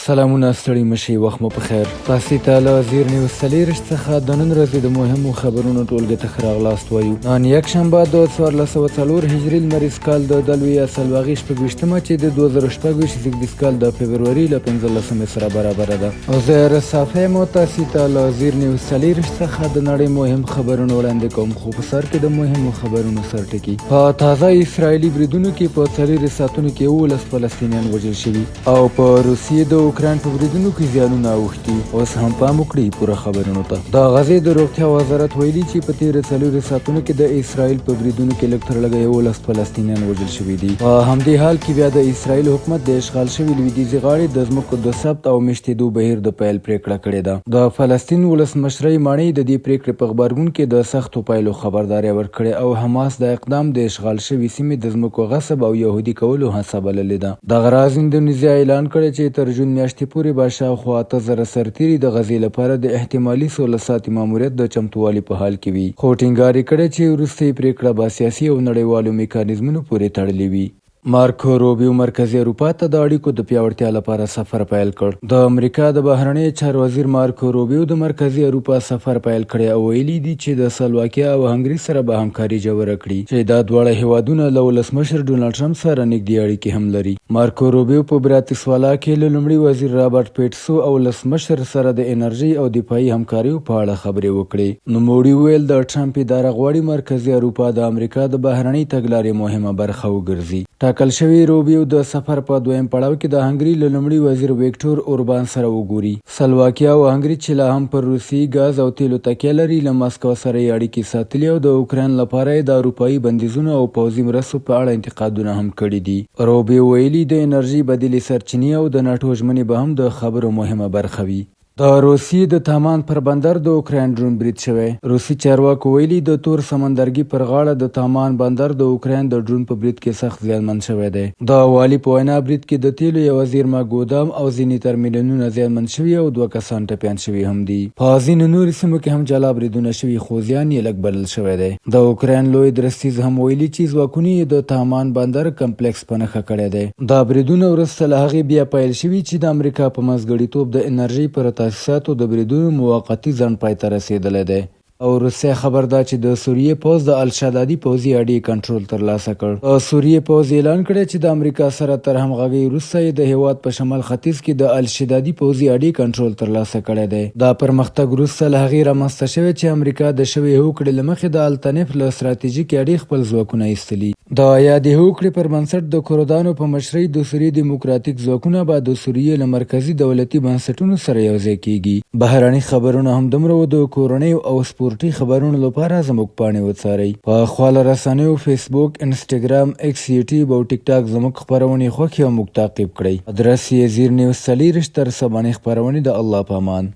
سلامونه ستړي مشئ، وخت مو په خیر. تاسې ته له زیر نیوز 40 څخه د نن ورځې د مهمو خبرونو ټولګې ته ښه راغلاست وایو. نن یکشنبه د 1404 هجري لمریز کال د دلوي سلواغي شپږویشتمه چې د 2026 زیږدیز کال د فبروري له 15 سره برابره ده. او زه رسافه مو تاسې ته له زیر نیوز 40 څخه د نړۍ مهم خبرونه وړاندې کوم، خو په سر کې د مهمو خبرونو سرټکي. په تازه اسرایلي بریدونو کې په 4 ساعتونو کې 19 فلسطینیان وژل شوي او په روسیې د اوکراین په بریدونو کې زیانونه اوښتي. اوس هم پام وکړئ پوره خبرونو ته. د غزې د روغتیا وزارت ویلي چې په تېرو 4 ساعتونو کې د اسرایل په بریدونو کې لږ تر لږه 19 فلسطینیان وژل شوي دي. په همدې حال کې بیا د اسرایل حکومت د اشغال شوي لویدیځې غاړې د ځمکو د ثبت او میشتېدو بهیر د پیل پرېکړه کړې ده. د فلسطین ولسمشرۍ ماڼۍ د دې پرېکړې په غبرګون کې د سختو پایلو خبرداری ورکړې او حماس د اقدام د اشغال شوي سیمې د ځمکو غصب او یهودي کولو هڅه بللې ده. دغه راز اندونیزیا اعلان کړی چې تر جون میاشتې پورې به شاوخوا 8000 سرتیري د غزې لپاره د احتمالي 16 ساعتي ماموریت د چمتووالي په حال کې وي، خو ټینګار یې کړی چې وروستۍ پرېکړه به سیاسي او نړیوالو میکانیزمونو پورې تړلې وي. مارکو روبیو مرکزي اروپا ته د اړیکو د پیاوړتیا لپاره سفر پیل کړ. د امریکا د بهرنیو چارو وزیر مارکو روبیو د مرکزي اروپا سفر پیل کړی او ویلي دي چې د سلواکیا او هنګري سره به همکاري جوړه کړي چې دا دواړه هیوادونه له ولسمشر ډونالډ ټرمپ سره نږدې اړیکې هم لري. مارکو روبیو په براتسوالا کې له لومړي وزیر رابرټ پیټسو او ولسمشر سره د انرژي او دفاعي همکاریو په اړه خبرې وکړې. نوموړي وویل د ټرمپ اداره غواړي مرکزي اروپا د امریکا د بهرنۍ تګلارې مهمه برخه وګرځي. ټاکل شوی روبیو د سفر په دویم پړاو کې د هنګري له لومړي وزیر ویکټور اوربان سره وګوري. سلواکیا او هنګري چې لا هم پر روسي ګاز او تیلو تکیه لري له ماسکو سره یې اړیکې ساتلي او د اوکراین لپاره یې د اروپایي بندیزونو او پوځي مرستو په اړه انتقادونه هم کړي دي. روبیو ویلي د انرژي بدیلې سرچینې او د ناټو ژمنې به هم د خبرو مهمه برخه وي. د روسیې د تامان پر بندر د اوکراین ډرون برید شوی. روسي چارواکو ویلي د تور سمندرګي پر غاړه د تامان بندر د اوکراین د ډرون په برید کې سخت زیانمن شوی دی. د والي په وینا برید کې د تیلو یوه زیرمه ګودام او ځینې ترمینلونه زیانمن شوي او 2 کسان ټپیان شوي هم دي. په ځینو نورو سیمو کې هم جلا بریدونه شوي خو زیان یې لږ بلل شوی دی. د اوکراین لوی درستیز هم ویلي چې ځواکونه یې د تامان بندر کمپلیکس په نښه کړی دی. دا بریدونه وروسته له هغې بیا پیل شوي چې د امریکا په منځګړیتوب د انرژۍ پر تاسیساتو د بریدونو موقتي ځنډ پای ته رسېدلی دی. او روسیه خبر ده چې د سوریې پوځ د الشدادي پوځي اډې کنټرول ترلاسه کړ. سوریې پوځ اعلان کړی چې د امریکا سره تر همغږۍ وروسته یې د هیواد په شمال ختیځ کې د الشدادي پوځي اډې کنټرول ترلاسه کړی دی. دا پرمختګ وروسته له هغې رامنځته شوی چې امریکا د شوې هوکړې له مخې د التنف له ستراتیژیکې اډې خپل ځواکونه ایستلي. د یادې هوکړې پر بنسټ د کردانو په مشرۍ د سوریې دیموکراتیک ځواکونه به د سوریې له مرکزي دولتي بنسټونو سره یوځای کیږي. بهرني خبرونه همدومره و. د کورنیو او سپورټي خبرونو لپاره زموږ پاڼې وڅارئ. په خواله رسنیو فیسبوک، انسټاګرام، ایکس، یوټیوب او ټیک ټاک زموږ خپرونې خوښې او موږ تعقیب کړئ. ادرس یې زیر نیوز 40 تر سبانې خپرونې. د الله په امان.